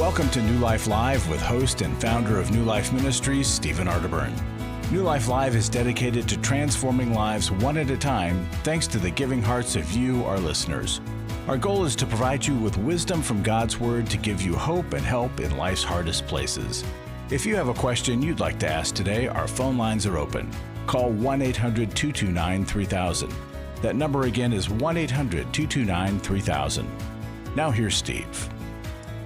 Welcome to New Life Live with host and founder of New Life Ministries, Stephen Arterburn. New Life Live is dedicated to transforming lives one at a time, thanks to the giving hearts of you, our listeners. Our goal is to provide you with wisdom from God's Word to give you hope and help in life's hardest places. If you have a question you'd like to ask today, our phone lines are open. Call 1-800-229-3000. That number again is 1-800-229-3000. Now here's Steve.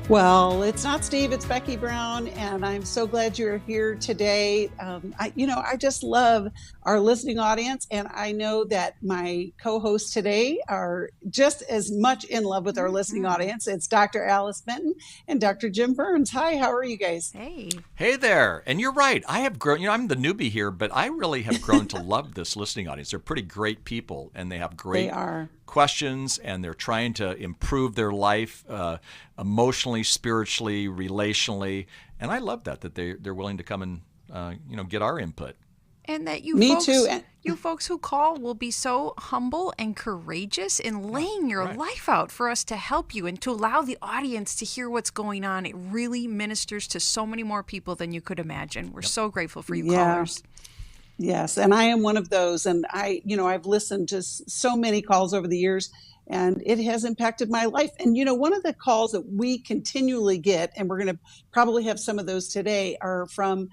Well, it's not Steve, it's Becky Brown, and I'm so glad you're here today. I just love our listening audience, and I know that my co-hosts today are just as much in love with our listening audience. It's Dr. Alice Benton and Dr. Jim Burns. Hi, how are you guys? Hey there. And you're right. I have grown, I'm the newbie here, but I really have grown to love this listening audience. They're pretty great people, and they have great questions, and they're trying to improve their life emotionally, spiritually, relationally, and I love that they're willing to come and get our input. And that you folks who call will be so humble and courageous in laying your life out for us to help you and to allow the audience to hear what's going on. It really ministers to so many more people than you could imagine. We're so grateful for you callers. Yes, and I am one of those, and I've listened to so many calls over the years, and it has impacted my life. And one of the calls that we continually get, and we're going to probably have some of those today, are from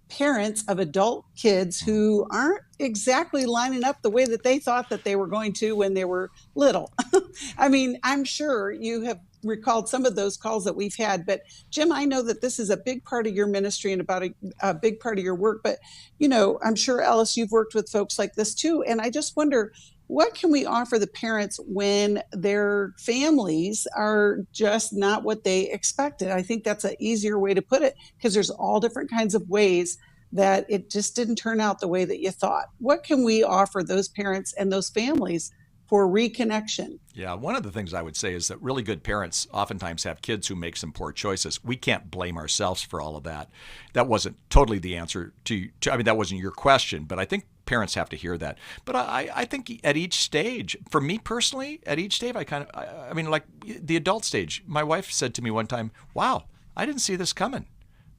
parents of adult kids who aren't exactly lining up the way that they thought that they were going to when they were little. I mean, I'm sure you have recalled some of those calls that we've had, but Jim, I know that this is a big part of your ministry and about a big part of your work, but I'm sure, Alice, you've worked with folks like this too, and I just wonder, what can we offer the parents when their families are just not what they expected? I think that's an easier way to put it, because there's all different kinds of ways that it just didn't turn out the way that you thought. What can we offer those parents and those families for reconnection? Yeah, one of the things I would say is that really good parents oftentimes have kids who make some poor choices. We can't blame ourselves for all of that. That wasn't totally the answer that wasn't your question, but I think parents have to hear that. But I think at each stage, for me personally, at each stage, like the adult stage, my wife said to me one time, "Wow, I didn't see this coming.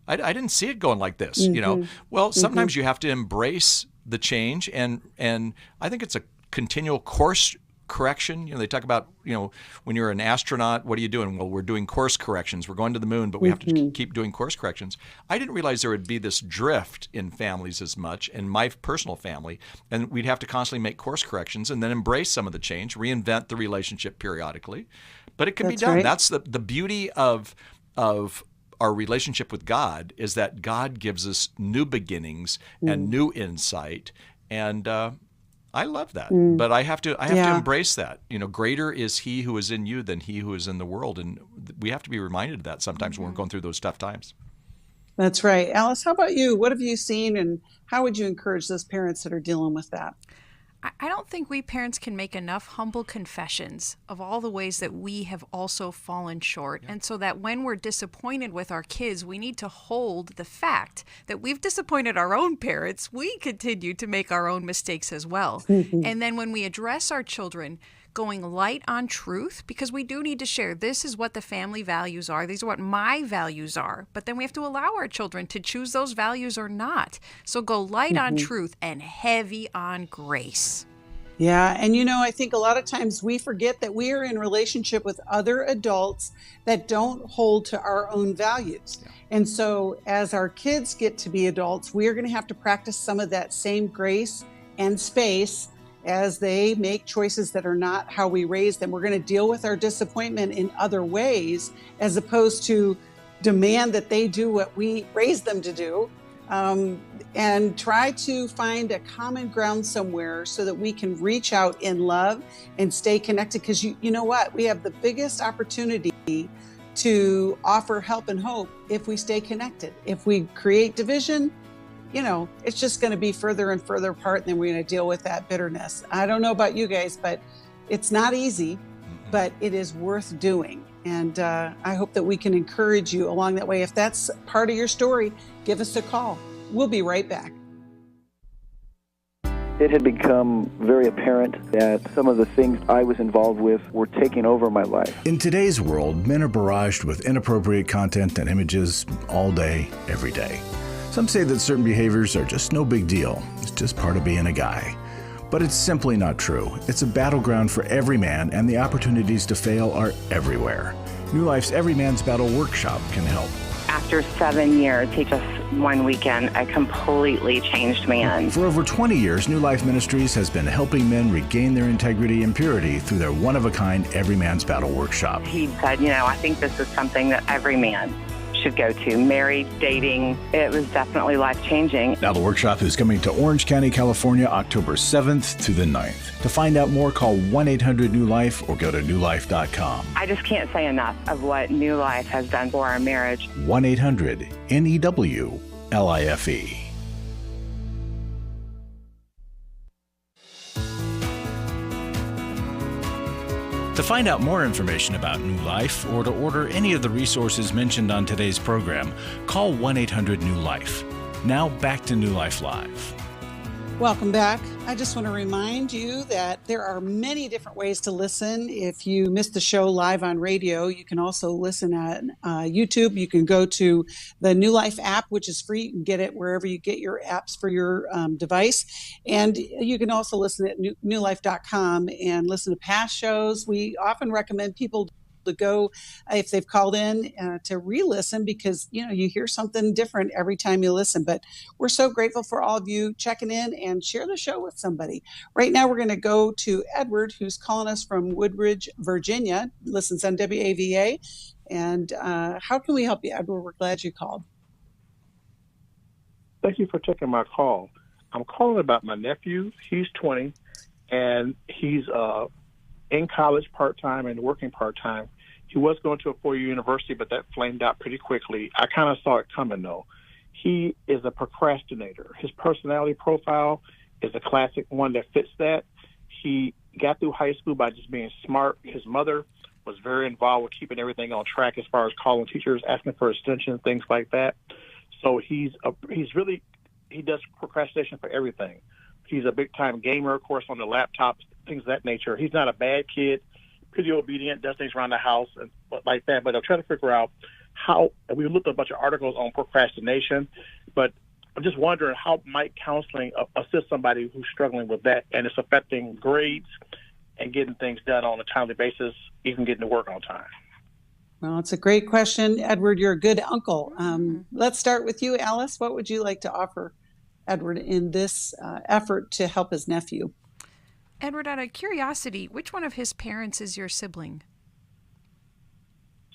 I didn't see it going like this." Well, sometimes you have to embrace the change, and I think it's a continual course correction. They talk about, when you're an astronaut, what are you doing? Well, we're doing course corrections. We're going to the moon, but we have to keep doing course corrections. I didn't realize there would be this drift in families as much, in my personal family, and we'd have to constantly make course corrections and then embrace some of the change, reinvent the relationship periodically. But it can be done. Right. That's the beauty of our relationship with God, is that God gives us new beginnings and new insight, and I love that, but I have to embrace that. Greater is He who is in you than he who is in the world, and we have to be reminded of that sometimes when we're going through those tough times. That's right. Alice, how about you? What have you seen, and how would you encourage those parents that are dealing with that? I don't think we parents can make enough humble confessions of all the ways that we have also fallen short. Yeah. And so that when we're disappointed with our kids, we need to hold the fact that we've disappointed our own parents. We continue to make our own mistakes as well. And then when we address our children, going light on truth, because we do need to share, this is what the family values are, these are what my values are, but then we have to allow our children to choose those values or not. So go light on truth and heavy on grace. Yeah, and I think a lot of times we forget that we are in relationship with other adults that don't hold to our own values. Yeah. And so as our kids get to be adults, we are going to have to practice some of that same grace and space as they make choices that are not how we raised them. We're going to deal with our disappointment in other ways, as opposed to demand that they do what we raised them to do, and try to find a common ground somewhere so that we can reach out in love and stay connected. Because you know what? We have the biggest opportunity to offer help and hope if we stay connected. If we create division, it's just going to be further and further apart, and then we're going to deal with that bitterness. I don't know about you guys, but it's not easy, but it is worth doing. And I hope that we can encourage you along that way. If that's part of your story, give us a call. We'll be right back. It had become very apparent that some of the things I was involved with were taking over my life. In today's world, men are barraged with inappropriate content and images all day, every day. Some say that certain behaviors are just no big deal. It's just part of being a guy. But it's simply not true. It's a battleground for every man, and the opportunities to fail are everywhere. New Life's Every Man's Battle Workshop can help. After 7 years, he just one weekend, a completely changed man. For over 20 years, New Life Ministries has been helping men regain their integrity and purity through their one-of-a-kind Every Man's Battle Workshop. He said, I think this is something that every man should go to. Married, dating, it was definitely life-changing. Now the workshop is coming to Orange County, California, October 7th to the 9th. To find out more, call 1-800-NEW-LIFE or go to newlife.com. I just can't say enough of what New Life has done for our marriage. 1-800-NEWLIFE. To find out more information about New Life or to order any of the resources mentioned on today's program, call 1-800-NEW-LIFE. Now back to New Life Live. Welcome back. I just want to remind you that there are many different ways to listen. If you missed the show live on radio, you can also listen at YouTube. You can go to the New Life app, which is free. You can get it wherever you get your apps for your device. And you can also listen at newlife.com and listen to past shows. We often recommend people to go, if they've called in, to re-listen, because you hear something different every time you listen. But we're so grateful for all of you checking in, and share the show with somebody. Right now we're going to go to Edward, who's calling us from Woodridge, Virginia, listens on WAVA. And how can we help you, Edward? We're glad you called. Thank you for taking my call. I'm calling about my nephew. He's 20, and he's in college part-time and working part-time. He was going to a four-year university, but that flamed out pretty quickly. I kind of saw it coming, though. He is a procrastinator. His personality profile is a classic one that fits that. He got through high school by just being smart. His mother was very involved with keeping everything on track as far as calling teachers, asking for extensions, things like that. So he does procrastination for everything. He's a big-time gamer, of course, on the laptop, things of that nature. He's not a bad kid, pretty obedient, does things around the house and like that. But I'm trying to figure out how, we looked at a bunch of articles on procrastination, but I'm just wondering how might counseling assist somebody who's struggling with that, and it's affecting grades and getting things done on a timely basis, even getting to work on time. Well, it's a great question, Edward. You're a good uncle. Let's start with you, Alice. What would you like to offer Edward in this effort to help his nephew? Edward, out of curiosity, which one of his parents is your sibling?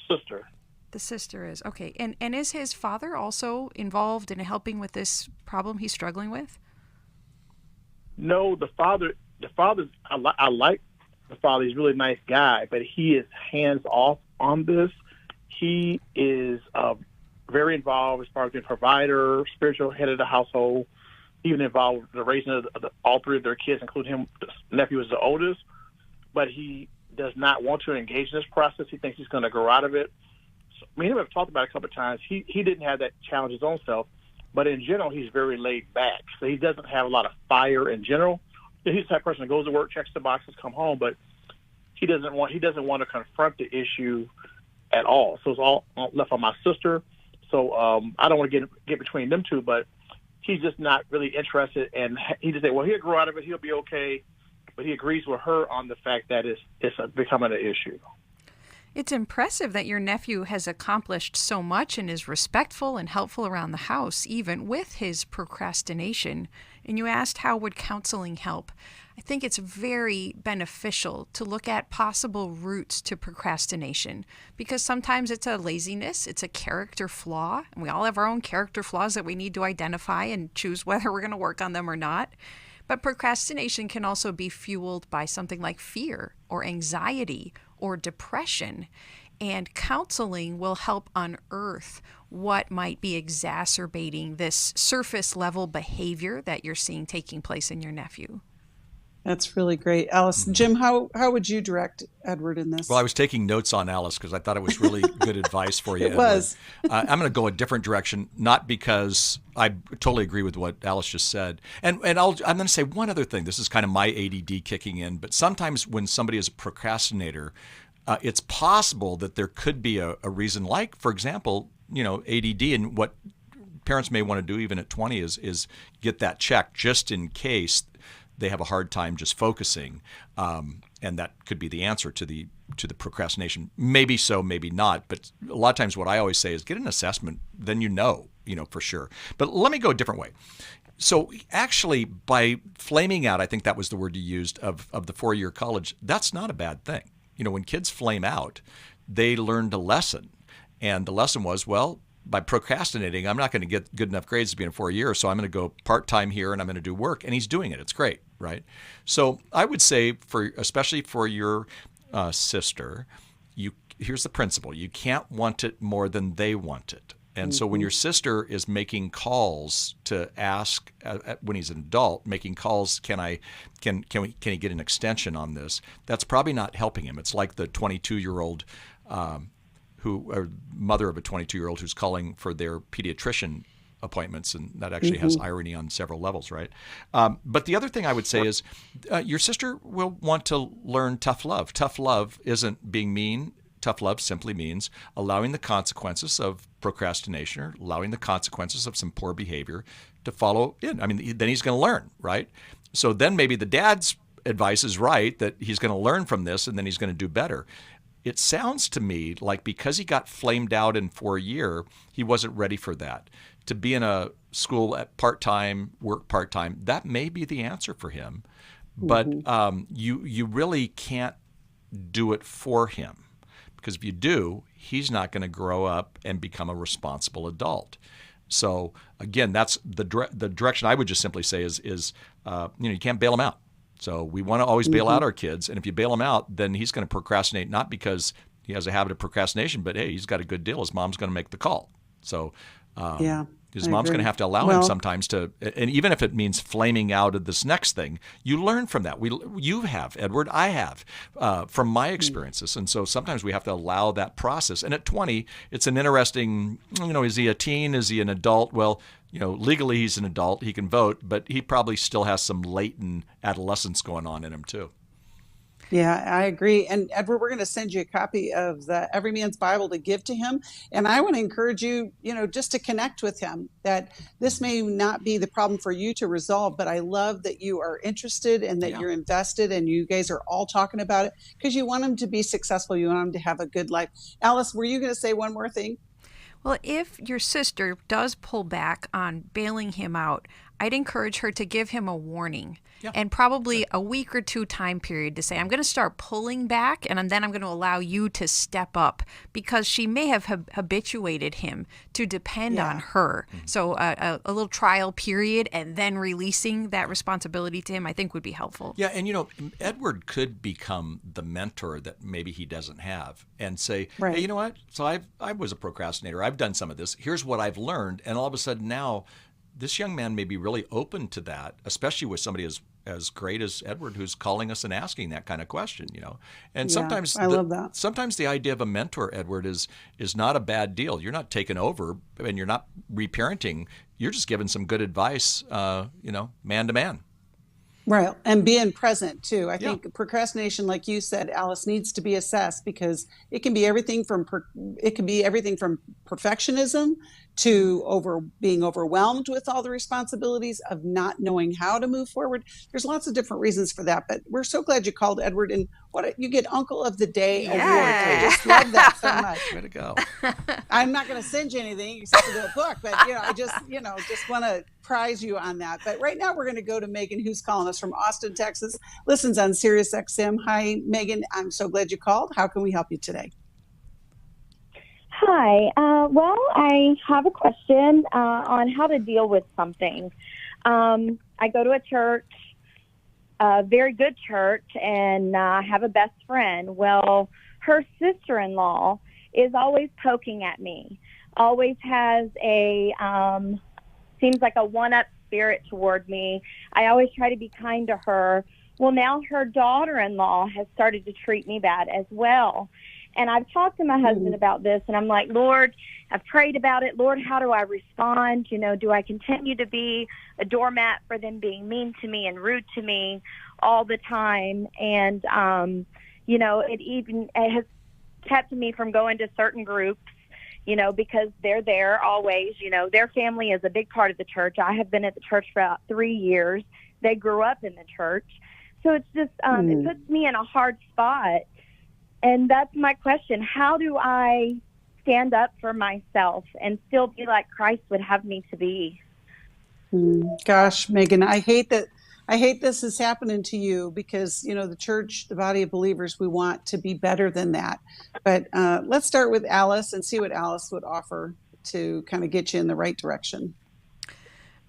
Sister. The sister is. Okay. And is his father also involved in helping with this problem he's struggling with? No, the father, I like the father. He's a really nice guy, but he is hands off on this. He is very involved as far as being a provider, spiritual head of the household, even involved with the raising of all three of their kids, including him. The nephew is the oldest, but he does not want to engage in this process. He thinks he's going to grow out of it. So, me and him have talked about it a couple of times. He didn't have that challenge his own self, but in general, he's very laid back. So he doesn't have a lot of fire in general. He's the type of person that goes to work, checks the boxes, come home, but he doesn't want to confront the issue at all. So it's all left on my sister. So I don't want to get between them two, but he's just not really interested. And he just said, well, he'll grow out of it. He'll be okay. But he agrees with her on the fact that it's becoming an issue. It's impressive that your nephew has accomplished so much and is respectful and helpful around the house, even with his procrastination. And you asked how would counseling help. I think it's very beneficial to look at possible roots to procrastination, because sometimes it's a laziness, it's a character flaw, and we all have our own character flaws that we need to identify and choose whether we're going to work on them or not. But procrastination can also be fueled by something like fear or anxiety or depression. And counseling will help unearth what might be exacerbating this surface level behavior that you're seeing taking place in your nephew. That's really great. Alice, Jim, how would you direct Edward in this? Well, I was taking notes on Alice because I thought it was really good advice for you, It Edward. was. I'm going to go a different direction, not because I totally agree with what Alice just said. And I'm going to say one other thing. This is kind of my ADD kicking in, but sometimes when somebody is a procrastinator, it's possible that there could be a reason, like, for example, ADD, and what parents may want to do even at 20 is get that checked just in case they have a hard time just focusing, and that could be the answer to the procrastination. Maybe so, maybe not. But a lot of times, what I always say is get an assessment, then you know for sure. But let me go a different way. So actually, by flaming out, I think that was the word you used of the 4-year college. That's not a bad thing. When kids flame out, they learned a lesson, and the lesson was, well, by procrastinating, I'm not going to get good enough grades to be in 4 years, so I'm going to go part-time here and I'm going to do work. And he's doing it. It's great, right? So I would say, especially for your sister, here's the principle. You can't want it more than they want it. And so when your sister is making calls to ask, when he's an adult, making calls, can he get an extension on this? That's probably not helping him. It's like the 22-year-old or mother of a 22-year-old who's calling for their pediatrician appointments, and that actually has irony on several levels, right? But the other thing I would say is your sister will want to learn tough love. Tough love isn't being mean. Tough love simply means allowing the consequences of procrastination or allowing the consequences of some poor behavior to follow in. I mean, then he's going to learn, right? So then maybe the dad's advice is right, that he's going to learn from this and then he's going to do better. It sounds to me like because he got flamed out in 4 year, he wasn't ready for that. To be in a school at part-time, work part-time, that may be the answer for him. But you really can't do it for him. Because if you do, he's not going to grow up and become a responsible adult. So again, that's the direction I would just simply say is you can't bail him out. So we want to always bail out our kids, and if you bail him out, then he's going to procrastinate, not because he has a habit of procrastination, but hey, he's got a good deal. His mom's going to make the call. So his mom's going to have to allow him sometimes to, and even if it means flaming out of this next thing, you learn from that. You have, Edward, I have, from my experiences. And so sometimes we have to allow that process. And at 20, it's an interesting, is he a teen? Is he an adult? Well, legally he's an adult. He can vote, but he probably still has some latent adolescence going on in him too. Yeah, I agree. And Edward, we're going to send you a copy of the Every Man's Bible to give to him. And I want to encourage you, just to connect with him, that this may not be the problem for you to resolve, but I love that you are interested and that you're invested and you guys are all talking about it because you want him to be successful. You want him to have a good life. Alice, were you going to say one more thing? Well, if your sister does pull back on bailing him out, I'd encourage her to give him a warning and probably a week or two time period to say, I'm going to start pulling back and then I'm going to allow you to step up, because she may have habituated him to depend on her. So a little trial period and then releasing that responsibility to him, I think would be helpful. Yeah, and Edward could become the mentor that maybe he doesn't have and say, hey, you know what? So I was a procrastinator. I've done some of this. Here's what I've learned. And all of a sudden now, this young man may be really open to that, especially with somebody as great as Edward, who's calling us and asking that kind of question, And sometimes I love that. Sometimes the idea of a mentor, Edward, is not a bad deal. You're not taking over and you're not reparenting. You're just giving some good advice, man to man. Right. And being present too. I think procrastination, like you said, Alice, needs to be assessed because it can be everything from perfectionism to being overwhelmed with all the responsibilities of not knowing how to move forward. There's lots of different reasons for that, but we're so glad you called, Edward, and you get Uncle of the Day award. I just love that so much. Way to go. I'm not going to send you anything except for the book, but I just want to prize you on that. But right now we're going to go to Megan, who's calling us from Austin, Texas, listens on Sirius XM. Hi, Megan. I'm so glad you called. How can we help you today? Hi. Well, I have a question on how to deal with something. I go to a church, a very good church, and I have a best friend. Well, her sister-in-law is always poking at me, always has seems like a one-up spirit toward me. I always try to be kind to her, Well, now her daughter-in-law has started to treat me bad as well. And I've talked to my husband about this, and I'm like, Lord, I've prayed about it. Lord, how do I respond? Do I continue to be a doormat for them being mean to me and rude to me all the time? And, it has kept me from going to certain groups, because they're there always. Their family is a big part of the church. I have been at the church for about 3 years. They grew up in the church. So it's just, it puts me in a hard spot. And that's my question. How do I stand up for myself and still be like Christ would have me to be? Gosh, Megan, I hate this is happening to you because, the church, the body of believers, we want to be better than that. But let's start with Alice and see what Alice would offer to kind of get you in the right direction.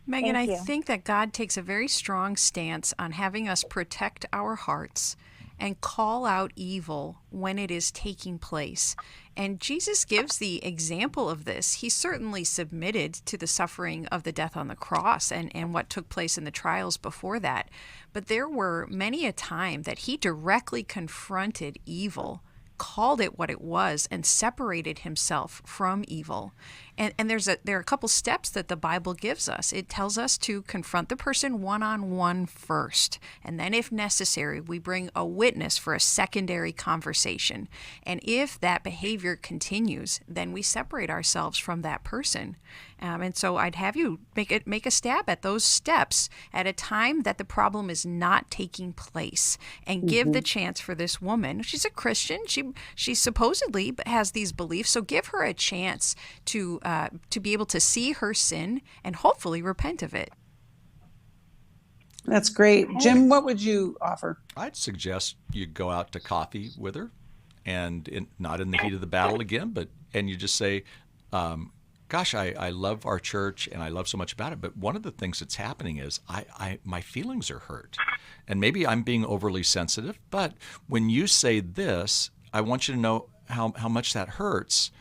Megan, I think that God takes a very strong stance on having us protect our hearts and call out evil when it is taking place. And Jesus gives the example of this. He certainly submitted to the suffering of the death on the cross and what took place in the trials before that. But there were many a time that he directly confronted evil, called it what it was, and separated himself from evil. And there are a couple steps that the Bible gives us. It tells us to confront the person one-on-one first, and then if necessary, we bring a witness for a secondary conversation. And if that behavior continues, then we separate ourselves from that person. And so I'd have you make a stab at those steps at a time that the problem is not taking place, and give the chance for this woman. She's a Christian. She supposedly has these beliefs, so give her a chance to be able to see her sin and hopefully repent of it. That's great. Jim, what would you offer? I'd suggest you go out to coffee with her, and not in the heat of the battle again, and you just say, gosh, I love our church and I love so much about it, but one of the things that's happening is my feelings are hurt. And maybe I'm being overly sensitive, but when you say this, I want you to know how much that hurts.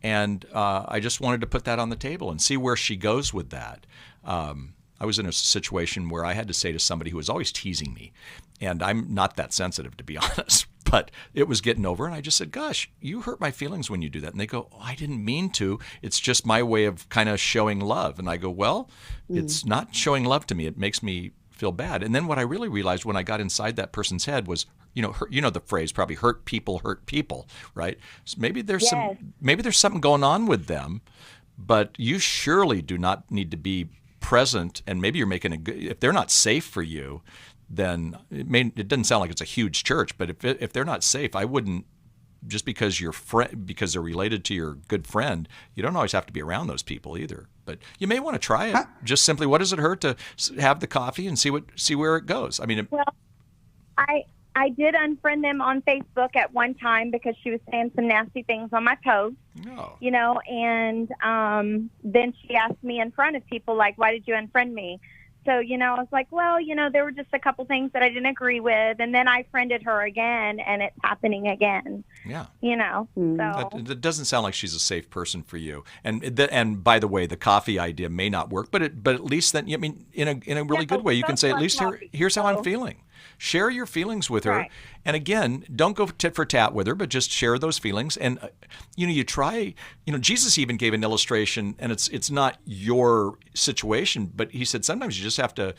And I just wanted to put that on the table and see where she goes with that. I was in a situation where I had to say to somebody who was always teasing me, and I'm not that sensitive, to be honest, but it was getting over, and I just said, gosh, you hurt my feelings when you do that. And they go, I didn't mean to. It's just my way of kind of showing love. And I go, well, it's not showing love to me. It makes me feel bad. And then what I really realized when I got inside that person's head was, the phrase probably hurt people, right? So maybe there's something going on with them, but you surely do not need to be present. And maybe you're making if they're not safe for you, then it doesn't sound like it's a huge church, but if they're not safe, I wouldn't, just because because they're related to your good friend, you don't always have to be around those people either. But you may want to try it. Just simply, what does it hurt to have the coffee and see where it goes? I mean, I did unfriend them on Facebook at one time because she was saying some nasty things on my post. And then she asked me in front of people, like, why did you unfriend me? So, I was like, well, there were just a couple things that I didn't agree with. And then I friended her again, and it's happening again. Yeah. So. That doesn't sound like she's a safe person for you. And by the way, the coffee idea may not work, but at least then, in a really good way, you can say, at least here's how I'm feeling. Share your feelings with her. Right. And again, don't go tit for tat with her, but just share those feelings. And, you try, Jesus even gave an illustration, and it's not your situation, but he said sometimes you just have to,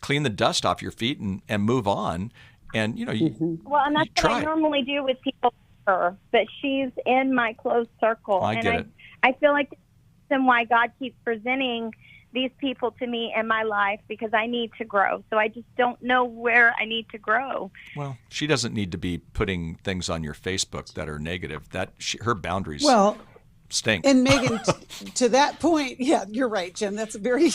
clean the dust off your feet and move on. And, well, and that's what I normally do with people, but she's in my close circle. I get it. I feel like the reason why God keeps presenting these people to me in my life, because I need to grow. So I just don't know where I need to grow. Well, she doesn't need to be putting things on your Facebook that are negative. Her boundaries stink. And Megan, to that point, yeah, you're right, Jim. That's very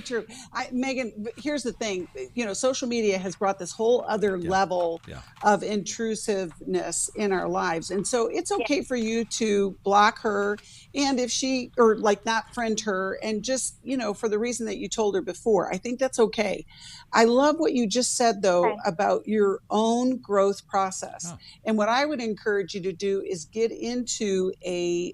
true. Megan, here's the thing. Social media has brought this whole other level of intrusiveness in our lives. And so it's okay for you to block her, and if she, or not friend her, and just, for the reason that you told her before. I think that's okay. I love what you just said, though, about your own growth process. And what I would encourage you to do is get into a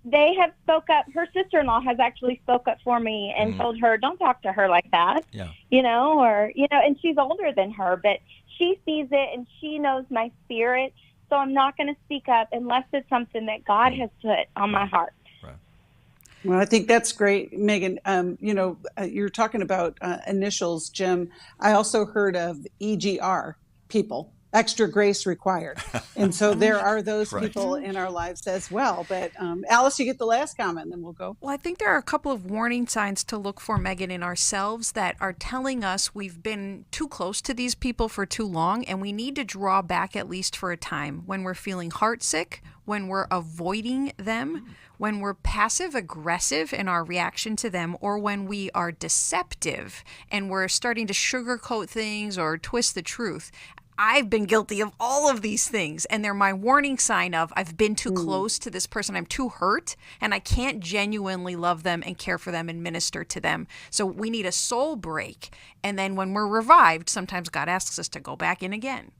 they have spoke up. Her sister-in-law has actually spoke up for me and told her, don't talk to her like that, and she's older than her, but she sees it and she knows my spirit. So I'm not going to speak up unless it's something that God has put on my heart. Well, I think that's great, Megan. You're talking about initials, Jim. I also heard of EGR, people, extra grace required. And so there are those people in our lives as well. But Alice, you get the last comment, then we'll go. Well, I think there are a couple of warning signs to look for, Megan, in ourselves that are telling us we've been too close to these people for too long, and we need to draw back at least for a time. When we're feeling heartsick, when we're avoiding them, when we're passive aggressive in our reaction to them, or when we are deceptive and we're starting to sugarcoat things or twist the truth. I've been guilty of all of these things, and they're my warning sign of I've been too close to this person. I'm too hurt, and I can't genuinely love them and care for them and minister to them. So we need a soul break. And then when we're revived, sometimes God asks us to go back in again.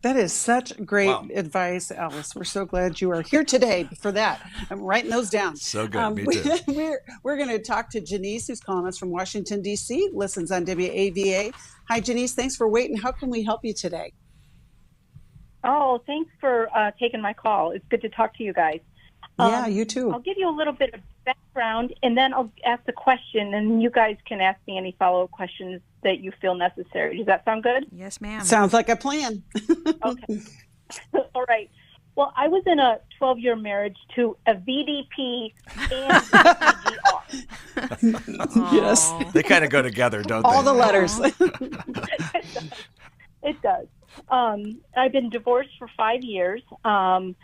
That is such great advice, Alice. We're so glad you are here today for that. I'm writing those down. So good. Me too. We're going to talk to Janice, who's calling us from Washington, D.C., listens on WAVA. Hi, Janice. Thanks for waiting. How can we help you today? Oh, thanks for taking my call. It's good to talk to you guys. Yeah, you too. I'll give you a little bit of background, and then I'll ask the question, and you guys can ask me any follow-up questions that you feel necessary. Does that sound good? Yes, ma'am. Sounds like a plan. Okay. All right. Well, I was in a 12-year marriage to a VDP and EGR. Yes. They kind of go together, don't All they? the letters. It does. I've been divorced for 5 years, and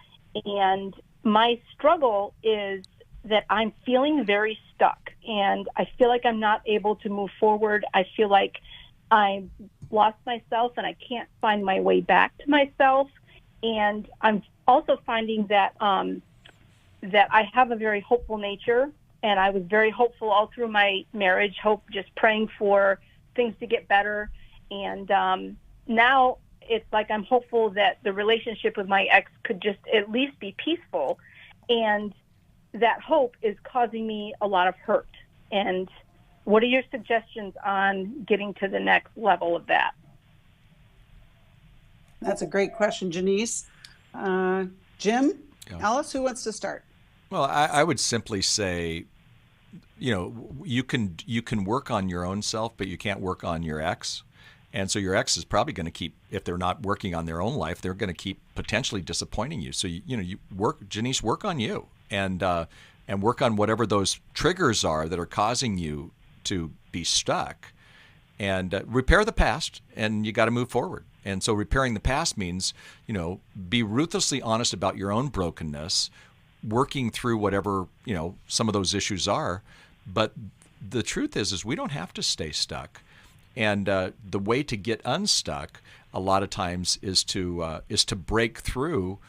my struggle is that I'm feeling very stuck, and I feel like I'm not able to move forward. I feel like I've lost myself, and I can't find my way back to myself. And I'm also finding that that I have a very hopeful nature, and I was very hopeful all through my marriage, just praying for things to get better. And now it's like I'm hopeful that the relationship with my ex could just at least be peaceful. And that hope is causing me a lot of hurt. And what are your suggestions on getting to the next level of that? That's a great question, Janice. Jim, Alice, who wants to start? Well, I would simply say, you can work on your own self, but you can't work on your ex. And so your ex is probably going to keep, if they're not working on their own life, they're going to keep potentially disappointing you. So Janice, work on you and work on whatever those triggers are that are causing you to be stuck, and repair the past. And you got to move forward. And so repairing the past means, be ruthlessly honest about your own brokenness, working through whatever, some of those issues are. But the truth is we don't have to stay stuck. And the way to get unstuck a lot of times is to break through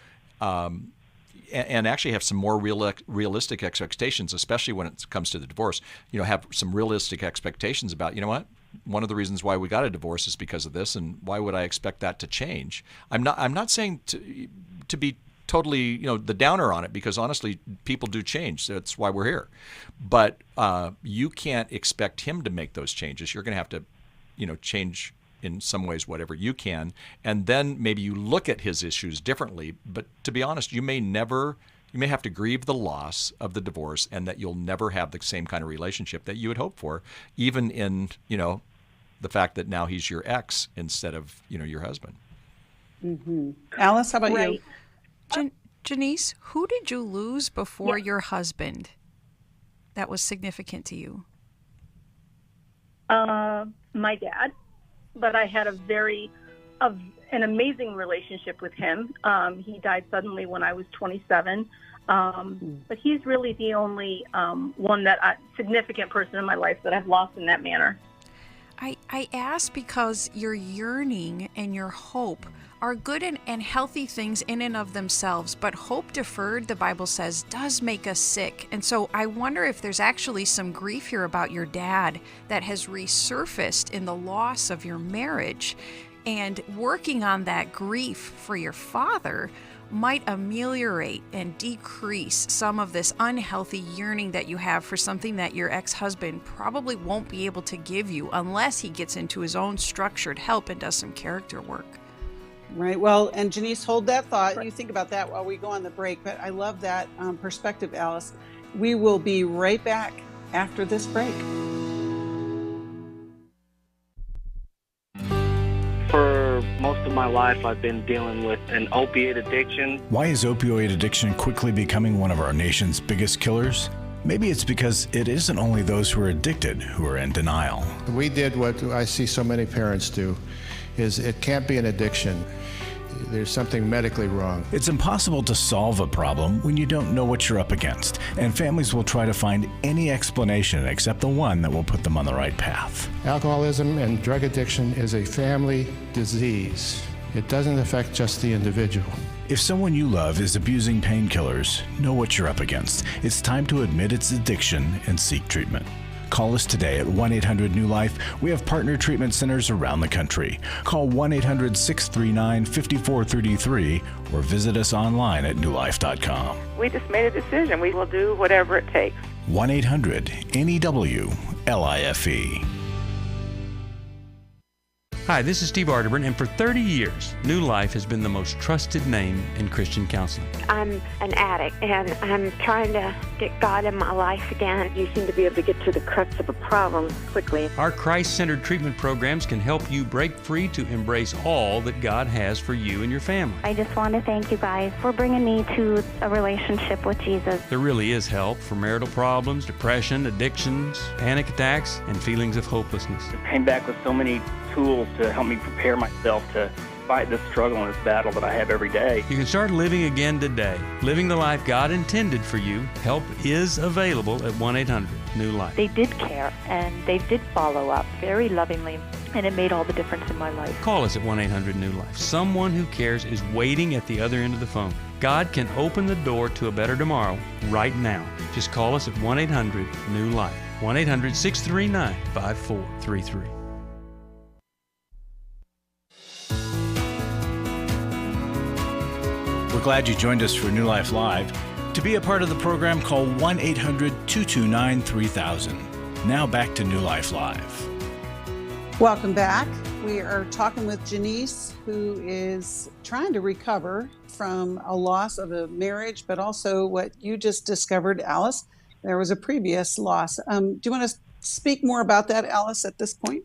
and actually have some more realistic expectations, especially when it comes to the divorce. Have some realistic expectations about, what? One of the reasons why we got a divorce is because of this, and why would I expect that to change? I'm not saying to be totally, the downer on it, because honestly, people do change. So that's why we're here. But you can't expect him to make those changes. You're going to have to, change in some ways whatever you can, and then maybe you look at his issues differently. But to be honest, you may have to grieve the loss of the divorce, and that you'll never have the same kind of relationship that you had hoped for, even in, the fact that now he's your ex instead of, your husband. Mm-hmm. Alice, how about you? Janice, who did you lose before your husband that was significant to you? My dad, but I had an amazing relationship with him. He died suddenly when I was 27, but he's really the only significant person in my life that I've lost in that manner. I ask because your yearning and your hope are good and healthy things in and of themselves, but hope deferred, the Bible says, does make us sick. And so I wonder if there's actually some grief here about your dad that has resurfaced in the loss of your marriage, and working on that grief for your father might ameliorate and decrease some of this unhealthy yearning that you have for something that your ex-husband probably won't be able to give you unless he gets into his own structured help and does some character work. Right. Well, and Janice, hold that thought. You think about that while we go on the break. But I love that perspective, Alice. We will be right back after this break. For most of my life, I've been dealing with an opiate addiction. Why is opioid addiction quickly becoming one of our nation's biggest killers? Maybe it's because it isn't only those who are addicted who are in denial. We did what I see so many parents do, is it can't be an addiction. There's something medically wrong. It's impossible to solve a problem when you don't know what you're up against, and families will try to find any explanation except the one that will put them on the right path. Alcoholism and drug addiction is a family disease. It doesn't affect just the individual. If someone you love is abusing painkillers, know what you're up against. It's time to admit its addiction and seek treatment. Call us today at 1-800-NEW-LIFE. We have partner treatment centers around the country. Call 1-800-639-5433 or visit us online at newlife.com. We just made a decision. We will do whatever it takes. 1-800-NEW-LIFE. Hi, this is Steve Arterburn, and for 30 years, New Life has been the most trusted name in Christian counseling. I'm an addict, and I'm trying to get God in my life again. You seem to be able to get to the crux of a problem quickly. Our Christ-centered treatment programs can help you break free to embrace all that God has for you and your family. I just want to thank you guys for bringing me to a relationship with Jesus. There really is help for marital problems, depression, addictions, panic attacks, and feelings of hopelessness. I came back with so many tools to help me prepare myself to fight this struggle and this battle that I have every day. You can start living again today, living the life God intended for you. Help is available at 1-800-NEW-LIFE. They did care, and they did follow up very lovingly, and it made all the difference in my life. Call us at 1-800-NEW-LIFE. Someone who cares is waiting at the other end of the phone. God can open the door to a better tomorrow right now. Just call us at 1-800-NEW-LIFE. 1-800-639-5433. We're glad you joined us for New Life Live. To be a part of the program, call 1-800-229-3000. Now back to New Life Live. Welcome back. We are talking with Janice, who is trying to recover from a loss of a marriage, but also what you just discovered, Alice. There was a previous loss. Do you want to speak more about that, Alice, at this point?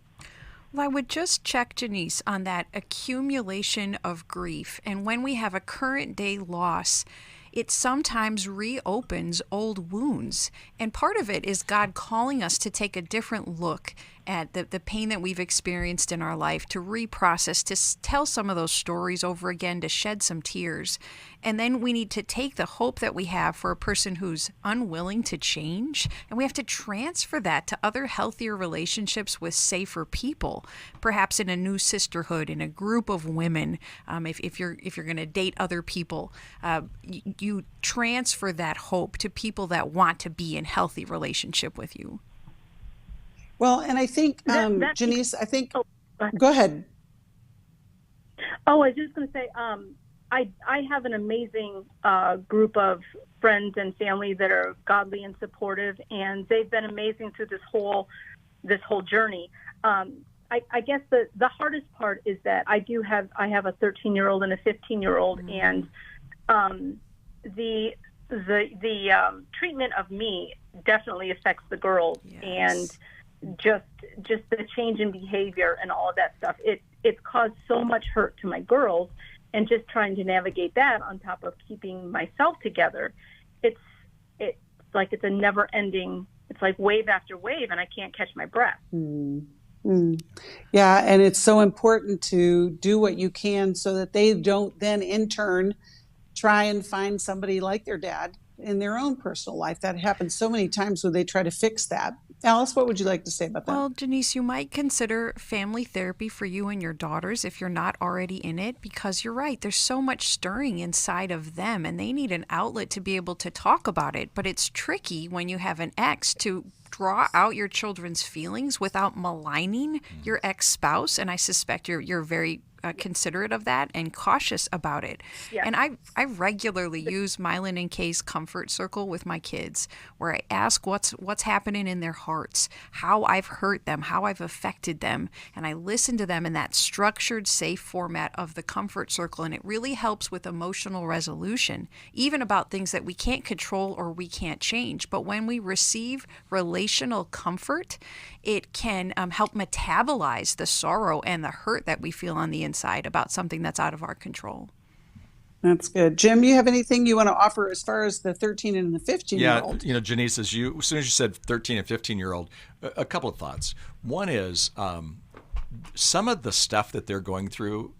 Well, I would just check Janice on that accumulation of grief. And when we have a current day loss, it sometimes reopens old wounds. And part of it is God calling us to take a different look at the pain that we've experienced in our life, to reprocess, to tell some of those stories over again, to shed some tears. And then we need to take the hope that we have for a person who's unwilling to change, and we have to transfer that to other healthier relationships with safer people, perhaps in a new sisterhood, in a group of women. If you're going to date other people, you transfer that hope to people that want to be in healthy relationship with you. Well, and I think, Janice, go ahead. Oh, I was just going to say, I have an amazing group of friends and family that are godly and supportive, and they've been amazing through this whole journey. I guess the hardest part is that I have a 13-year-old and a 15-year-old, and the treatment of me definitely affects the girls, and just the change in behavior and all of that stuff. It's caused so much hurt to my girls, and just trying to navigate that on top of keeping myself together. It's like it's a never ending. It's like wave after wave, and I can't catch my breath. Yeah, and it's so important to do what you can so that they don't then in turn try and find somebody like their dad in their own personal life. That happens so many times when they try to fix that. Alice, what would you like to say about that? Well, Janice, you might consider family therapy for you and your daughters if you're not already in it, because you're right, there's so much stirring inside of them, and they need an outlet to be able to talk about it. But it's tricky when you have an ex to draw out your children's feelings without maligning your ex-spouse, and I suspect you're very considerate of that and cautious about it. Yeah. And I regularly use Mylan and Kay's comfort circle with my kids, where I ask what's happening in their hearts, how I've hurt them, how I've affected them, and I listen to them in that structured, safe format of the comfort circle, and it really helps with emotional resolution, even about things that we can't control or we can't change. But when we receive relational comfort, it can help metabolize the sorrow and the hurt that we feel on the inside about something that's out of our control. That's good. Jim, you have anything you want to offer as far as the 13 and the 15-year-old? Yeah, Janice, as soon as you said 13 and 15-year-old, a couple of thoughts. One is some of the stuff that they're going through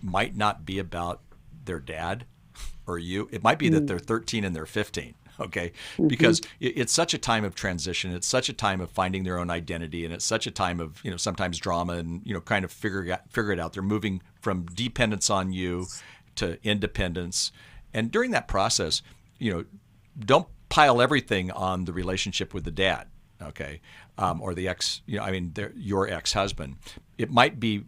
might not be about their dad or you. It might be that they're 13 and they're 15. Okay, because it's such a time of transition. It's such a time of finding their own identity, and it's such a time of sometimes drama and kind of figure it out. They're moving from dependence on you to independence, and during that process, don't pile everything on the relationship with the dad, okay, or the ex. Your ex-husband. It might be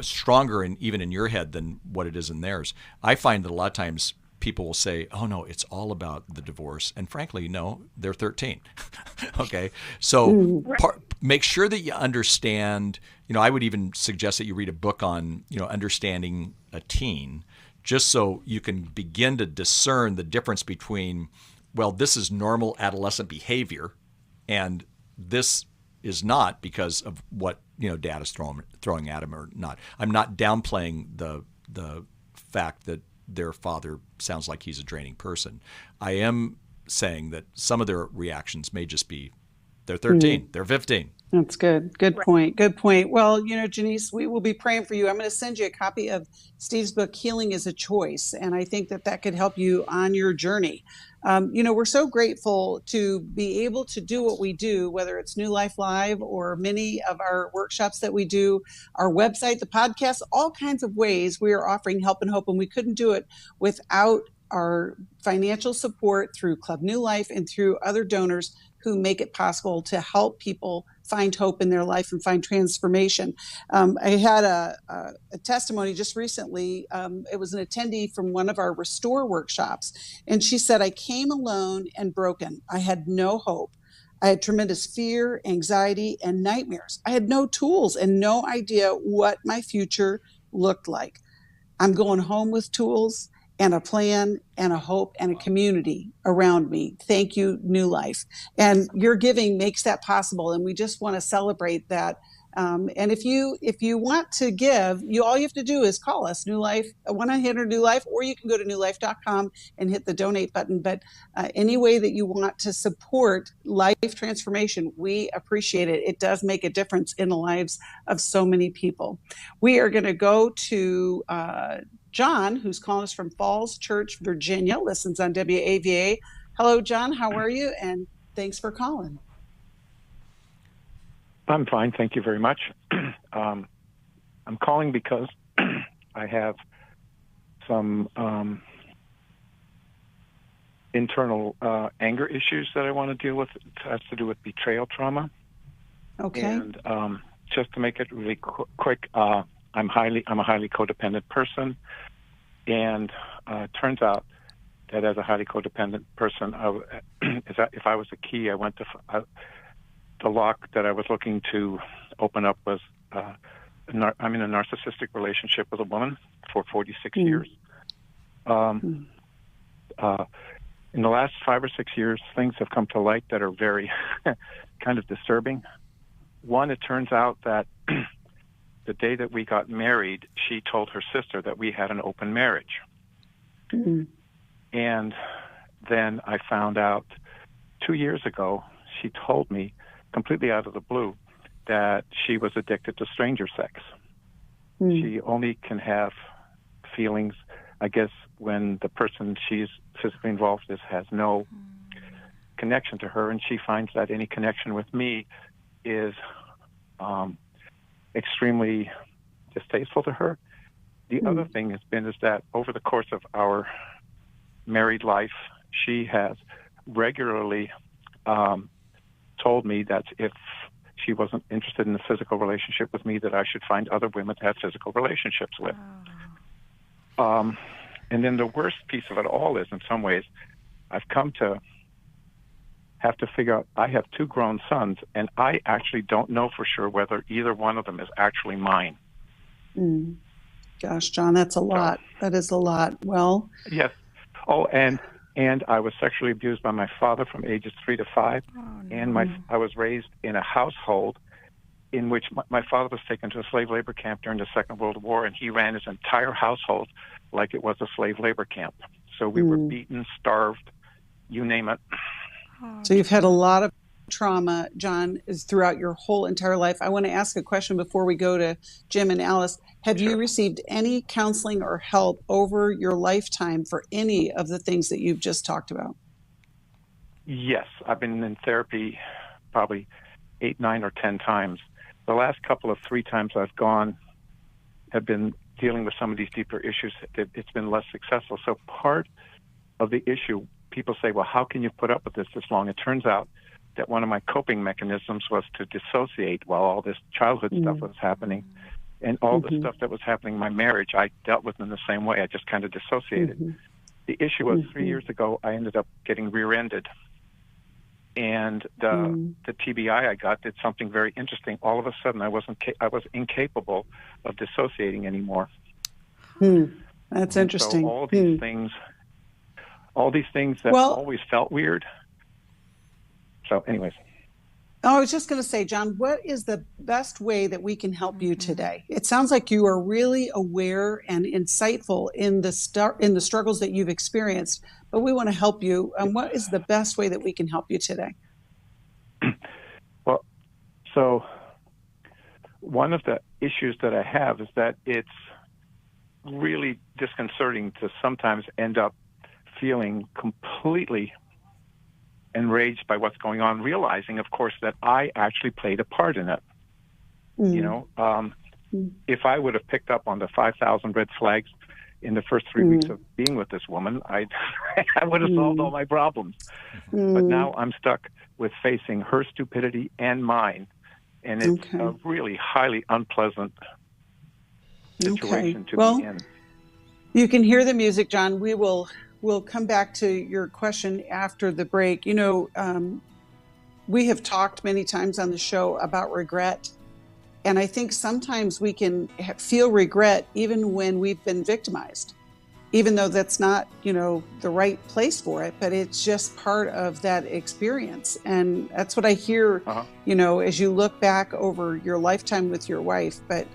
stronger even in your head than what it is in theirs. I find that a lot of times people will say, oh, no, it's all about the divorce. And frankly, no, they're 13. Okay. So make sure that you understand, I would even suggest that you read a book on, understanding a teen, just so you can begin to discern the difference between, well, this is normal adolescent behavior and this is not because of what, dad is throwing at him or not. I'm not downplaying the fact that their father sounds like he's a draining person. I am saying that some of their reactions may just be, they're 13, they're 15. That's good. Good point. Good point. Well, Janice, we will be praying for you. I'm going to send you a copy of Steve's book, Healing is a Choice. And I think that could help you on your journey. We're so grateful to be able to do what we do, whether it's New Life Live or many of our workshops that we do, our website, the podcast, all kinds of ways we are offering help and hope. And we couldn't do it without our financial support through Club New Life and through other donors who make it possible to help people find hope in their life and find transformation. I had a testimony just recently. It was an attendee from one of our Restore workshops. And she said, I came alone and broken. I had no hope. I had tremendous fear, anxiety, and nightmares. I had no tools and no idea what my future looked like. I'm going home with tools and a plan and a hope and a community around me. Thank you, New Life. And your giving makes that possible. And we just want to celebrate that. And if you want to give, all you have to do is call us, New Life, 1-800-NEW-LIFE, or you can go to newlife.com and hit the donate button. But any way that you want to support life transformation, we appreciate it. It does make a difference in the lives of so many people. We are going to go to John, who's calling us from Falls Church, Virginia, listens on WAVA. Hello, John. How are you? And thanks for calling. I'm fine. Thank you very much. I'm calling because I have some internal anger issues that I want to deal with. It has to do with betrayal trauma. Okay. And just to make it really quick, I'm a highly codependent person, and it turns out that as a highly codependent person, if I was a key, I went to the lock that I was looking to open up was I'm in a narcissistic relationship with a woman for 46 years. In the last 5 or 6 years, things have come to light that are very kind of disturbing. One, it turns out that the day that we got married, she told her sister that we had an open marriage. And then I found out 2 years ago, she told me completely out of the blue that she was addicted to stranger sex. She only can have feelings, I guess, when the person she's physically involved with has no connection to her, and she finds that any connection with me is extremely distasteful to her. The other thing is that over the course of our married life, she has regularly told me that if she wasn't interested in a physical relationship with me, that I should find other women to have physical relationships with. And then the worst piece of it all is, in some ways, I've come to have to figure out, I have 2 grown sons, and I actually don't know for sure whether either one of them is actually mine. Gosh, John, that's a lot. That is a lot. Well, yes. Oh, and I was sexually abused by my father from ages 3 to 5, and I was raised in a household in which my father was taken to a slave labor camp during the Second World War, and he ran his entire household like it was a slave labor camp. So we were beaten, starved, you name it. So you've had a lot of trauma, John, is throughout your whole entire life. I want to ask a question before we go to Jim and Alice. Have you received any counseling or help over your lifetime for any of the things that you've just talked about? Yes, I've been in therapy probably 8, 9, or 10 times. The last couple of 3 times I've gone have been dealing with some of these deeper issues. It's been less successful. So part of the issue, people say, well, how can you put up with this long? It turns out that one of my coping mechanisms was to dissociate while all this childhood stuff was happening. And all the stuff that was happening in my marriage, I dealt with in the same way. I just kind of dissociated. The issue was 3 years ago, I ended up getting rear-ended. And the TBI I got did something very interesting. All of a sudden, I was incapable of dissociating anymore. That's interesting. So all these things that always felt weird. So anyways. I was just going to say, John, what is the best way that we can help you today? It sounds like you are really aware and insightful in the struggles that you've experienced, but we want to help you. And what is the best way that we can help you today? Well, so one of the issues that I have is that it's really disconcerting to sometimes end up feeling completely enraged by what's going on, realizing, of course, that I actually played a part in it. You know, if I would have picked up on the 5,000 red flags in the first 3 weeks of being with this woman, I would have solved all my problems. But now I'm stuck with facing her stupidity and mine, and it's a really highly unpleasant situation to be in. You can hear the music, John. We'll come back to your question after the break. You know, we have talked many times on the show about regret. And I think sometimes we can feel regret even when we've been victimized, even though that's not, you know, the right place for it, but it's just part of that experience. And that's what I hear, you know, as you look back over your lifetime with your wife. But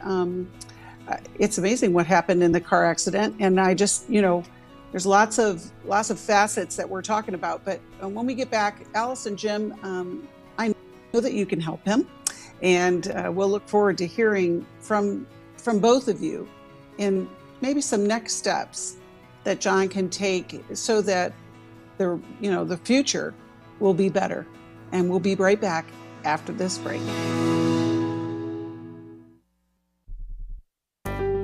it's amazing what happened in the car accident. And I just, you know, there's lots of facets that we're talking about, but when we get back, Alice and Jim, I know that you can help him, and we'll look forward to hearing from both of you in maybe some next steps that John can take so that the future will be better. And we'll be right back after this break.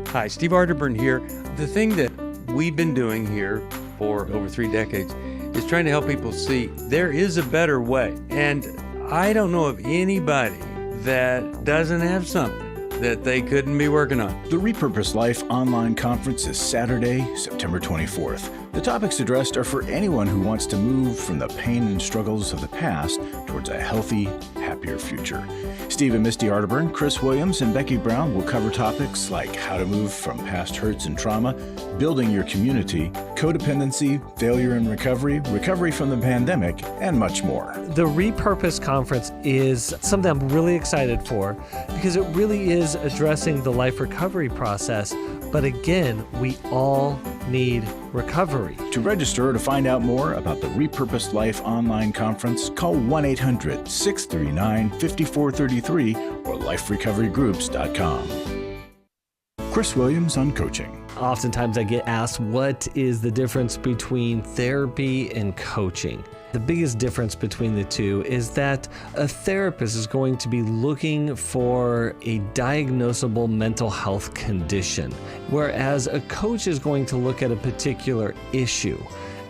Hi, Steve Arterburn here. The thing that we've been doing here for over 3 decades is trying to help people see there is a better way. And I don't know of anybody that doesn't have something that they couldn't be working on. The Repurpose Life online conference is Saturday, September 24th. The topics addressed are for anyone who wants to move from the pain and struggles of the past towards a healthy, happier future. Steve and Misty Arterburn, Chris Williams, and Becky Brown will cover topics like how to move from past hurts and trauma, building your community, codependency, failure and recovery, recovery from the pandemic, and much more. The Repurpose Conference is something I'm really excited for because it really is addressing the life recovery process. But again, we all need recovery. To register or to find out more about the Repurposed Life online conference, call 1-800-639-5433 or liferecoverygroups.com. Chris Williams on coaching. Oftentimes I get asked, what is the difference between therapy and coaching? The biggest difference between the two is that a therapist is going to be looking for a diagnosable mental health condition, whereas a coach is going to look at a particular issue.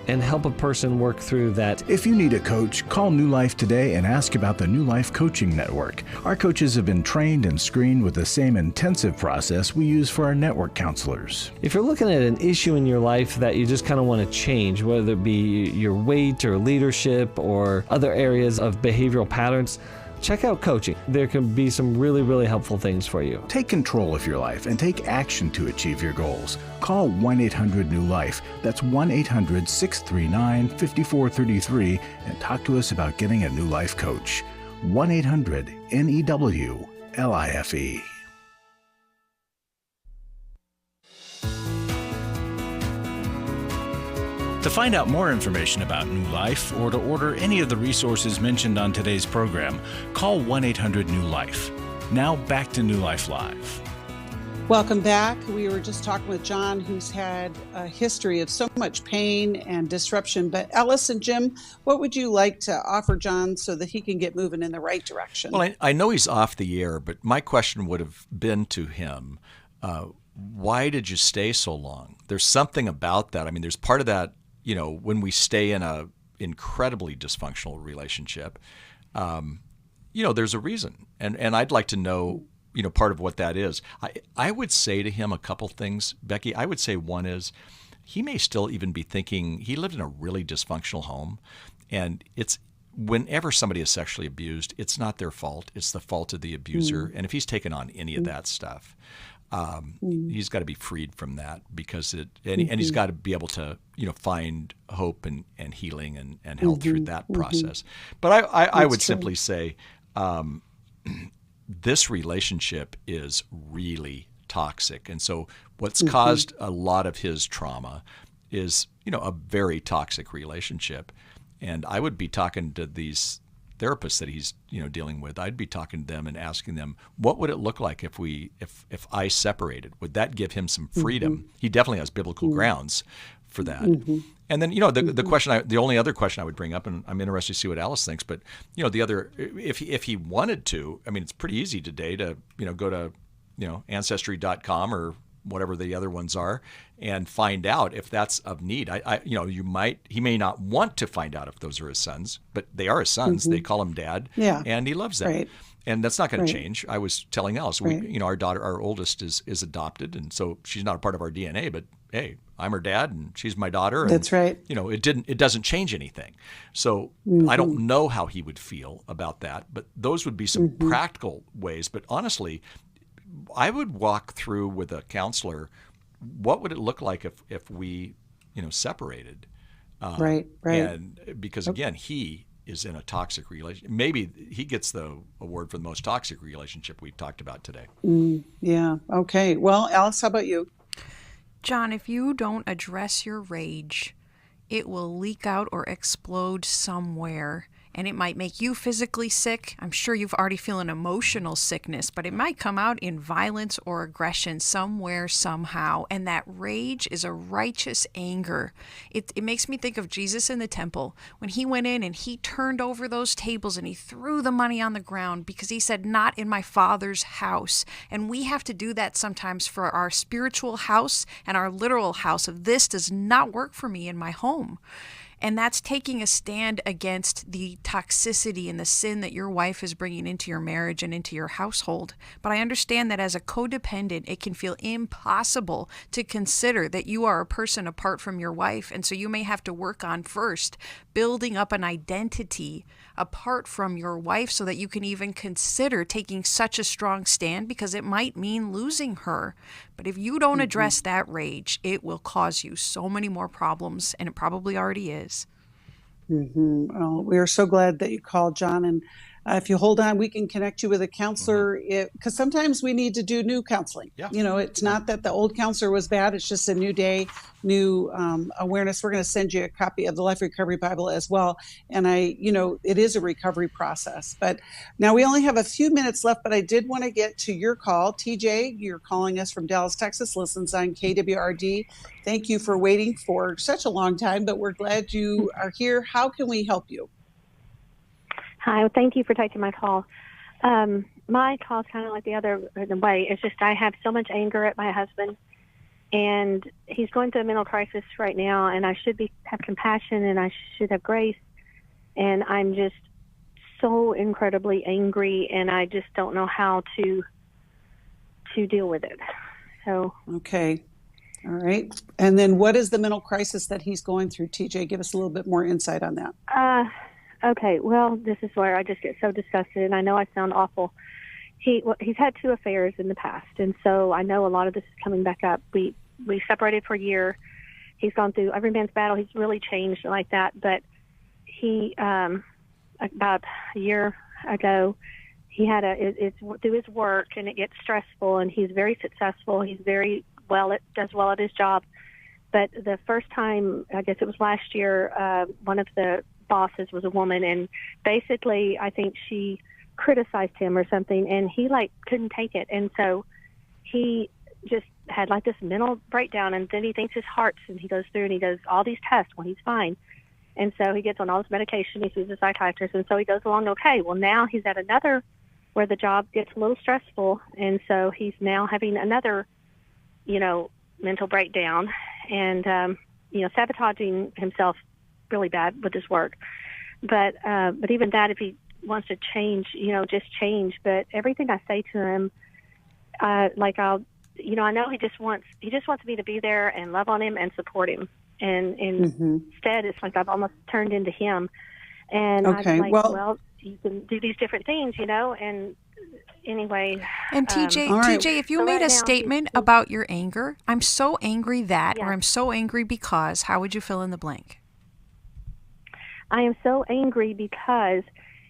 and help a person work through that. If you need a coach, call New Life today and ask about the New Life Coaching Network. Our coaches have been trained and screened with the same intensive process we use for our network counselors. If you're looking at an issue in your life that you just kind of want to change, whether it be your weight or leadership or other areas of behavioral patterns, check out coaching. There can be some really, really helpful things for you. Take control of your life and take action to achieve your goals. Call 1-800-NEW-LIFE. That's 1-800-639-5433 and talk to us about getting a New Life coach. 1-800-NEW-LIFE. To find out more information about New Life or to order any of the resources mentioned on today's program, call 1-800-NEW-LIFE. Now back to New Life Live. Welcome back. We were just talking with John, who's had a history of so much pain and disruption. But Alice and Jim, what would you like to offer John so that he can get moving in the right direction? Well, I know he's off the air, but my question would have been to him, why did you stay so long? There's something about that. I mean, there's part of that, you know, when we stay in a incredibly dysfunctional relationship, you know, there's a reason. And I'd like to know, you know, part of what that is. I would say to him a couple things, Becky. I would say one is he may still even be thinking he lived in a really dysfunctional home. And it's whenever somebody is sexually abused, it's not their fault. It's the fault of the abuser. And if he's taken on any of that stuff, he's got to be freed from that because and he's got to be able to, you know, find hope and healing and help through that process. But I would simply say this relationship is really toxic. And so what's caused a lot of his trauma is, you know, a very toxic relationship. And I would be talking to these therapists that he's, you know, dealing with. I'd be talking to them and asking them, what would it look like if I separated? Would that give him some freedom? He definitely has biblical grounds for that. And then, you know, the only other question I would bring up, and I'm interested to see what Alice thinks, but, you know, the other, if he wanted to, I mean, it's pretty easy today to, you know, go to, you know, ancestry.com or whatever the other ones are, and find out if that's of need. You know, he may not want to find out if those are his sons, but they are his sons. They call him Dad, and he loves them. Right. And that's not going to change. I was telling Alice, you know, our oldest is adopted, and so she's not a part of our DNA, but hey, I'm her dad, and she's my daughter. And, that's right. You know, it doesn't change anything. So I don't know how he would feel about that, but those would be some practical ways. But honestly, I would walk through with a counselor, what would it look like if we, you know, separated? Right. And because again, he is in a toxic relationship. Maybe he gets the award for the most toxic relationship we've talked about today. Yeah. Okay. Well, Alice, how about you? John, if you don't address your rage, it will leak out or explode somewhere. And it might make you physically sick. I'm sure you've already feeling emotional sickness, but it might come out in violence or aggression somewhere, somehow. And that rage is a righteous anger. It makes me think of Jesus in the temple when he went in and he turned over those tables and he threw the money on the ground because he said, not in my Father's house. And we have to do that sometimes for our spiritual house and our literal house of this does not work for me in my home. And that's taking a stand against the toxicity and the sin that your wife is bringing into your marriage and into your household. But I understand that as a codependent, it can feel impossible to consider that you are a person apart from your wife. And so you may have to work on first building up an identity apart from your wife so that you can even consider taking such a strong stand because it might mean losing her. But if you don't address that rage, it will cause you so many more problems, and it probably already is. Well, we are so glad that you called, John. And if you hold on, we can connect you with a counselor because sometimes we need to do new counseling. You know, it's not that the old counselor was bad. It's just a new day, new awareness. We're going to send you a copy of the Life Recovery Bible as well. And it is a recovery process. But now we only have a few minutes left, but I did want to get to your call. TJ, you're calling us from Dallas, Texas, listens on KWRD. Thank you for waiting for such a long time, but we're glad you are here. How can we help you? Hi, thank you for taking my call. My call is kind of like the other way. It's just I have so much anger at my husband, And he's going through a mental crisis right now, and I should have compassion and I should have grace. And I'm just so incredibly angry, and I just don't know how to deal with it. So okay. All right. And then what is the mental crisis that he's going through, TJ? Give us a little bit more insight on that. Okay. Well, this is where I just get so disgusted, and I know I sound awful. He's had 2 affairs in the past, and so I know a lot of this is coming back up. We separated for a year. He's gone through every man's battle. He's really changed like that. But he, about a year ago, he had it's through his work, and it gets stressful, and he's very successful. He's does well at his job. But the first time, I guess it was last year, one of the bosses was a woman, and basically I think she criticized him or something, and he couldn't take it. And so he just had this mental breakdown, and then he thinks his heart's, and he goes through and he does all these tests when he's fine. And so he gets on all this medication. He sees a psychiatrist, and so he goes along okay. Well, now he's at another where the job gets a little stressful, and so he's now having another mental breakdown, and sabotaging himself really bad with his work. But even that, if he wants to change, just change. But everything I say to him, I know he just wants me to be there and love on him and support him. And instead, it's like I've almost turned into him. And okay, I'm like, well, you can do these different things, and anyway. And TJ, if you made a statement about your anger, I'm so angry that, or I'm so angry because, how would you fill in the blank? I am so angry because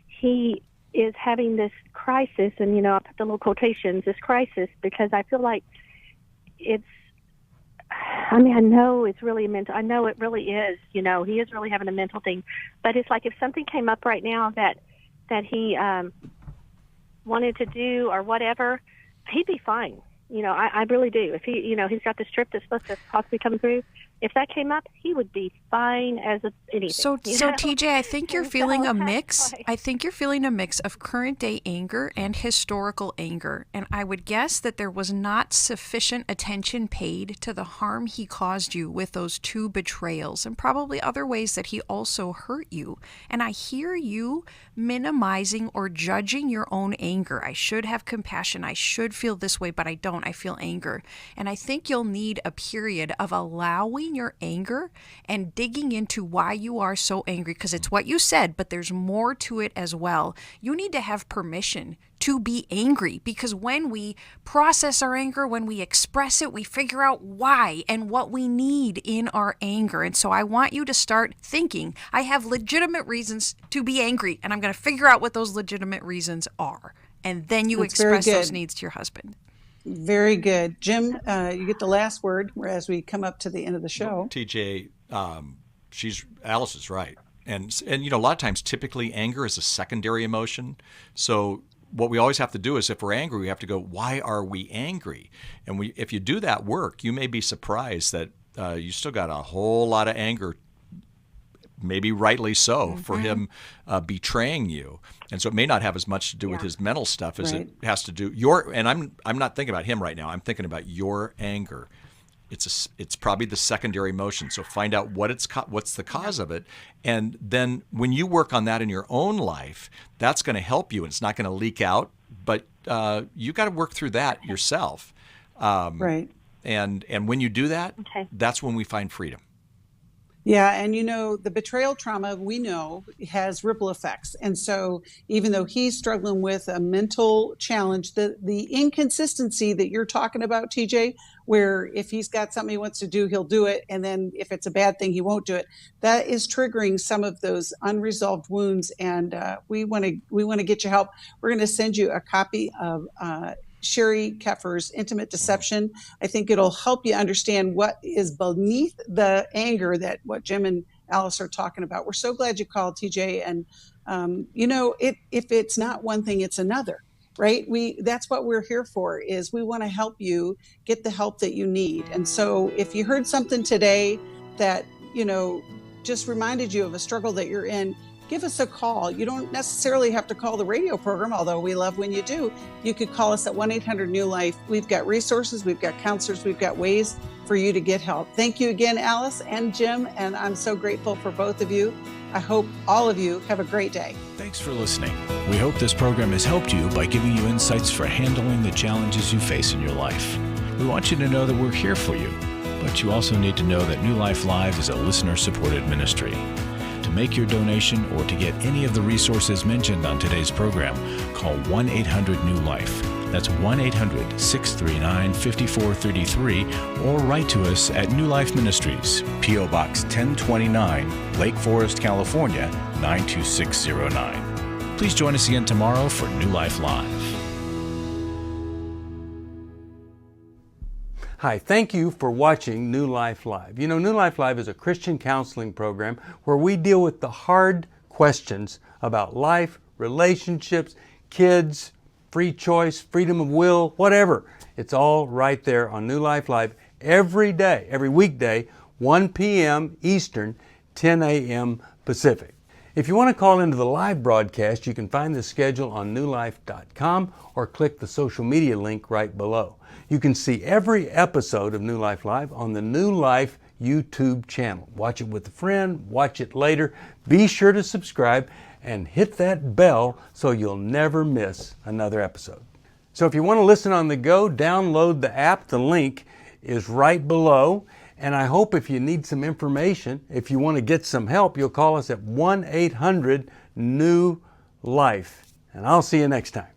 he is having this crisis, and, I put the little quotations, this crisis, because I feel like I know it's really mental. I know it really is, he is really having a mental thing. But it's like if something came up right now that he wanted to do or whatever, he'd be fine. I really do. If he, he's got this trip that's supposed to possibly come through, if that came up, he would be fine as anything. So TJ, I think you're feeling a mix. I think you're feeling a mix of current day anger and historical anger. And I would guess that there was not sufficient attention paid to the harm he caused you with those 2 betrayals, and probably other ways that he also hurt you. And I hear you minimizing or judging your own anger. I should have compassion. I should feel this way, but I don't. I feel anger. And I think you'll need a period of allowing your anger and digging into why you are so angry, because it's what you said, but there's more to it as well. You need to have permission to be angry, because when we process our anger, when we express it, we figure out why and what we need in our anger. And so I want you to start thinking, I have legitimate reasons to be angry, and I'm going to figure out what those legitimate reasons are. And then you express those needs to your husband. Very good. Jim, you get the last word as we come up to the end of the show. TJ, Alice is right. And a lot of times, typically, anger is a secondary emotion. So what we always have to do is, if we're angry, we have to go, why are we angry? And if you do that work, you may be surprised that you still got a whole lot of anger, maybe rightly so, for him betraying you. And so it may not have as much to do with his mental stuff as it has to do and I'm not thinking about him right now. I'm thinking about your anger. It's probably the secondary emotion. So find out what's the cause of it, and then when you work on that in your own life, that's going to help you, and it's not going to leak out. But you got to work through that yourself. Right. And when you do that, that's when we find freedom. Yeah, and the betrayal trauma, we know, has ripple effects. And so even though he's struggling with a mental challenge, the inconsistency that you're talking about, TJ, where if he's got something he wants to do, he'll do it, and then if it's a bad thing, he won't do it, that is triggering some of those unresolved wounds. And we want to get you help. We're going to send you a copy of Sherry Keffer's Intimate Deception. I think it'll help you understand what is beneath the anger that what Jim and Alice are talking about. We're so glad you called, TJ. And, if it's not one thing, it's another, right? That's what we're here for, is we want to help you get the help that you need. And so if you heard something today that, just reminded you of a struggle that you're in, give us a call. You don't necessarily have to call the radio program, although we love when you do. You could call us at 1-800-NEW-LIFE. We've got resources, we've got counselors, we've got ways for you to get help. Thank you again, Alice and Jim, and I'm so grateful for both of you. I hope all of you have a great day. Thanks for listening. We hope this program has helped you by giving you insights for handling the challenges you face in your life. We want you to know that we're here for you, but you also need to know that New Life Live is a listener-supported ministry. To make your donation or to get any of the resources mentioned on today's program, call 1-800-NEW-LIFE. That's 1-800-639-5433, or write to us at New Life Ministries, P.O. Box 1029, Lake Forest, California, 92609. Please join us again tomorrow for New Life Live. Hi, thank you for watching New Life Live. You know, New Life Live is a Christian counseling program where we deal with the hard questions about life, relationships, kids, free choice, freedom of will, whatever. It's all right there on New Life Live every day, every weekday, 1 p.m. Eastern, 10 a.m. Pacific. If you want to call into the live broadcast, you can find the schedule on newlife.com or click the social media link right below. You can see every episode of New Life Live on the New Life YouTube channel. Watch it with a friend, watch it later. Be sure to subscribe and hit that bell so you'll never miss another episode. So if you want to listen on the go, download the app. The link is right below. And I hope if you need some information, if you want to get some help, you'll call us at 1-800-NEW-LIFE. And I'll see you next time.